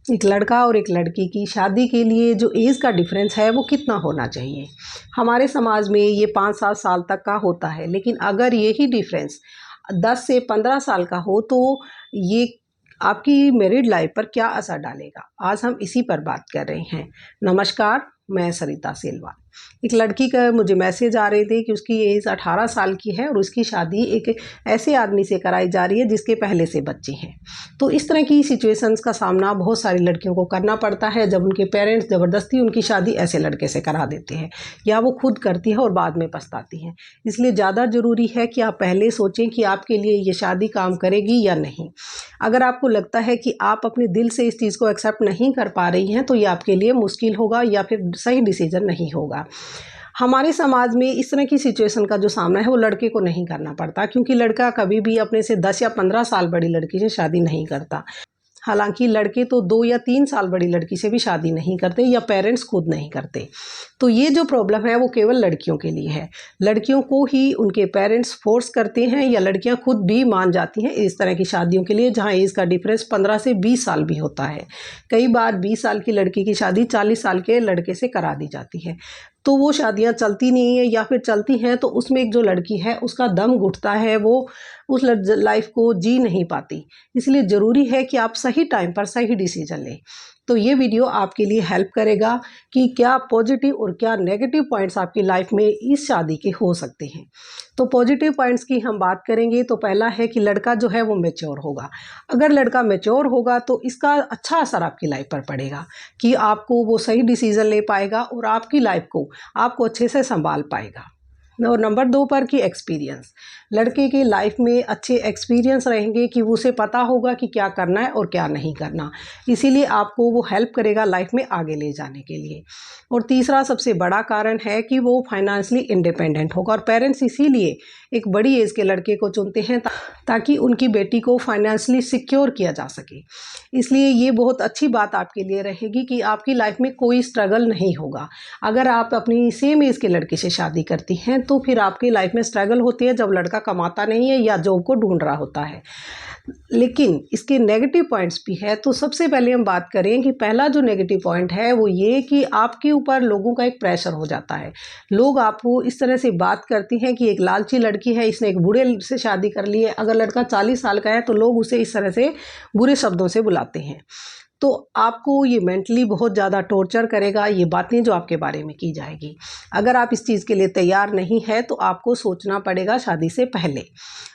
एक लड़का और एक लड़की की शादी के लिए जो एज का डिफरेंस है वो कितना होना चाहिए। हमारे समाज में ये 5-7 साल तक का होता है, लेकिन अगर यही डिफरेंस 10 से 15 साल का हो तो ये आपकी मैरिड लाइफ पर क्या असर डालेगा, आज हम इसी पर बात कर रहे हैं। नमस्कार, मैं सरिता सेलवाल। एक लड़की का मुझे मैसेज आ रहे थे कि उसकी एज 18 साल की है और उसकी शादी एक ऐसे आदमी से कराई जा रही है जिसके पहले से बच्चे हैं। तो इस तरह की सिचुएशंस का सामना बहुत सारी लड़कियों को करना पड़ता है जब उनके पेरेंट्स ज़बरदस्ती उनकी शादी ऐसे लड़के से करा देते हैं, या वो खुद करती है और बाद में पछताती हैं। इसलिए ज़्यादा ज़रूरी है कि आप पहले सोचें कि आपके लिए ये शादी काम करेगी या नहीं। अगर आपको लगता है कि आप अपने दिल से इस चीज़ को एक्सेप्ट नहीं कर पा रही हैं तो ये आपके लिए मुश्किल होगा या फिर सही डिसीजन नहीं होगा। हमारे समाज में इस तरह की सिचुएशन का जो सामना है वो लड़के को नहीं करना पड़ता, क्योंकि लड़का कभी भी अपने से 10 या 15 साल बड़ी लड़की से शादी नहीं करता। हालांकि लड़के तो 2 या 3 साल बड़ी लड़की से भी शादी नहीं करते, या पेरेंट्स खुद नहीं करते। तो ये जो प्रॉब्लम है वो केवल लड़कियों के लिए है। लड़कियों को ही उनके पेरेंट्स फोर्स करते हैं, या लड़कियां खुद भी मान जाती हैं इस तरह की शादियों के लिए जहां एज का डिफरेंस 15 से 20 साल भी होता है। कई बार 20 साल की लड़की की शादी 40 साल के लड़के से करा दी जाती है। तो वो शादियां चलती नहीं है, या फिर चलती हैं तो उसमें एक जो लड़की है उसका दम घुटता है, वो उस लाइफ को जी नहीं पाती। इसलिए ज़रूरी है कि आप सही टाइम पर सही डिसीजन लें। तो ये वीडियो आपके लिए हेल्प करेगा कि क्या पॉजिटिव और क्या नेगेटिव पॉइंट्स आपकी लाइफ में इस शादी के हो सकते हैं। तो पॉजिटिव पॉइंट्स की हम बात करेंगे तो पहला है कि लड़का जो है वो मैच्योर होगा। अगर लड़का मैच्योर होगा तो इसका अच्छा असर आपकी लाइफ पर पड़ेगा कि आपको वो सही डिसीजन ले पाएगा और आपकी लाइफ को आपको अच्छे से संभाल पाएगा। और नंबर 2 पर कि एक्सपीरियंस, लड़के की लाइफ में अच्छे एक्सपीरियंस रहेंगे कि उसे पता होगा कि क्या करना है और क्या नहीं करना, इसीलिए आपको वो हेल्प करेगा लाइफ में आगे ले जाने के लिए। और तीसरा सबसे बड़ा कारण है कि वो फाइनेंशियली इंडिपेंडेंट होगा, और पेरेंट्स इसीलिए एक बड़ी एज के लड़के को चुनते हैं ताकि उनकी बेटी को फाइनेंशियली सिक्योर किया जा सके। इसलिए ये बहुत अच्छी बात आपके लिए रहेगी कि आपकी लाइफ में कोई स्ट्रगल नहीं होगा। अगर आप अपनी सेम एज के लड़के से शादी करती हैं तो फिर आपकी लाइफ में स्ट्रगल होती है जब लड़का कमाता नहीं है या जॉब को ढूंढ रहा होता है। लेकिन इसके नेगेटिव पॉइंट्स भी है। तो सबसे पहले हम बात करें कि पहला जो नेगेटिव पॉइंट है वो ये कि आपके ऊपर लोगों का एक प्रेशर हो जाता है। लोग आपको इस तरह से बात करती हैं कि एक लालची लड़की है, इसने एक बूढ़े से शादी कर ली है। अगर लड़का 40 साल का है तो लोग उसे इस तरह से बुरे शब्दों से बुलाते हैं। तो आपको ये मेंटली बहुत ज़्यादा टॉर्चर करेगा, ये बातें जो आपके बारे में की जाएगी। अगर आप इस चीज़ के लिए तैयार नहीं है तो आपको सोचना पड़ेगा शादी से पहले।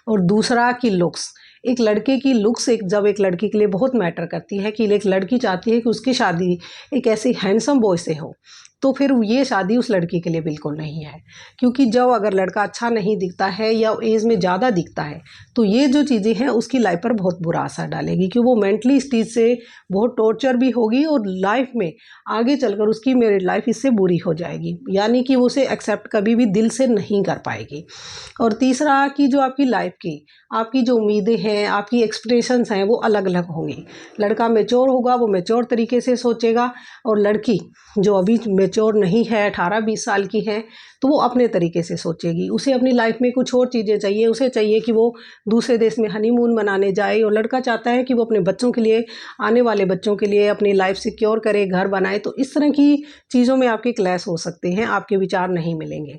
और दूसरा कि लुक्स, एक लड़के की लुक्स जब एक लड़की के लिए बहुत मैटर करती है कि एक लड़की चाहती है कि उसकी शादी एक ऐसे हैंडसम बॉय से हो, तो फिर ये शादी उस लड़की के लिए बिल्कुल नहीं है। क्योंकि जब अगर लड़का अच्छा नहीं दिखता है या एज में ज़्यादा दिखता है तो ये जो चीज़ें हैं उसकी लाइफ पर बहुत बुरा असर डालेगी, कि वो मेंटली इस चीज़ से बहुत टॉर्चर भी होगी और लाइफ में आगे चलकर उसकी मैरिड लाइफ इससे बुरी हो जाएगी, यानी कि वो उसे एक्सेप्ट कभी भी दिल से नहीं कर पाएगी। और तीसरा कि जो आपकी लाइफ की आपकी जो उम्मीदें हैं, आपकी एक्सपेक्टेशंस हैं वो अलग अलग होंगी। लड़का मैच्योर होगा, वो मैच्योर तरीके से सोचेगा, और लड़की जो अभी मैच्योर नहीं है, 18-20 साल की है, तो वो अपने तरीके से सोचेगी। उसे अपनी लाइफ में कुछ और चीज़ें चाहिए। उसे चाहिए कि वो दूसरे देश में हनीमून मनाने जाए, और लड़का चाहता है कि वो अपने बच्चों के लिए, आने वाले बच्चों के लिए अपनी लाइफ सिक्योर करे, घर बनाए। तो इस तरह की चीज़ों में आपके क्लैश हो सकते हैं, आपके विचार नहीं मिलेंगे।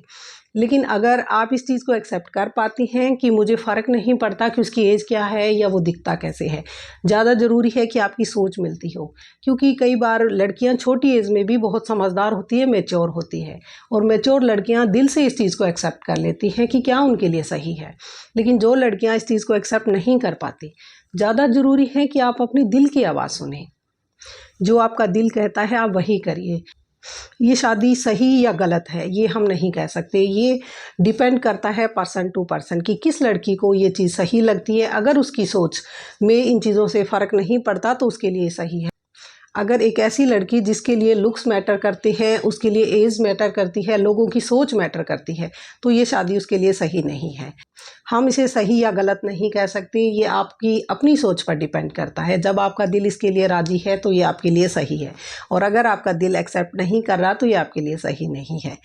लेकिन अगर आप इस चीज़ को एक्सेप्ट कर पाती हैं कि मुझे फ़र्क नहीं पड़ता कि उसकी एज क्या है या वो दिखता कैसे है, ज़्यादा ज़रूरी है कि आपकी सोच मिलती हो। क्योंकि कई बार लड़कियां छोटी एज में भी बहुत समझदार होती है, मैच्योर होती है, और मैच्योर लड़कियां दिल से इस चीज़ को एक्सेप्ट कर लेती हैं कि क्या उनके लिए सही है। लेकिन जो लड़कियां इस चीज़ को एक्सेप्ट नहीं कर पाती, ज़्यादा ज़रूरी है कि आप अपनी दिल की आवाज़ सुनें। जो आपका दिल कहता है आप वही करिए। ये शादी सही या गलत है ये हम नहीं कह सकते, ये डिपेंड करता है पर्सन टू पर्सन कि किस लड़की को ये चीज़ सही लगती है। अगर उसकी सोच में इन चीज़ों से फ़र्क नहीं पड़ता तो उसके लिए सही है। अगर एक ऐसी लड़की जिसके लिए लुक्स मैटर करते हैं, उसके लिए एज मैटर करती है, लोगों की सोच मैटर करती है, तो ये शादी उसके लिए सही नहीं है। हम इसे सही या गलत नहीं कह सकते, ये आपकी अपनी सोच पर डिपेंड करता है। जब आपका दिल इसके लिए राज़ी है तो ये आपके लिए सही है, और अगर आपका दिल एक्सेप्ट नहीं कर रहा तो ये आपके लिए सही नहीं है।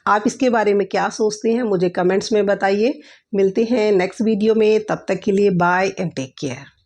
आप इसके बारे में क्या सोचते हैं मुझे कमेंट्स में बताइए। मिलते हैं नेक्स्ट वीडियो में, तब तक के लिए बाय एंड टेक केयर।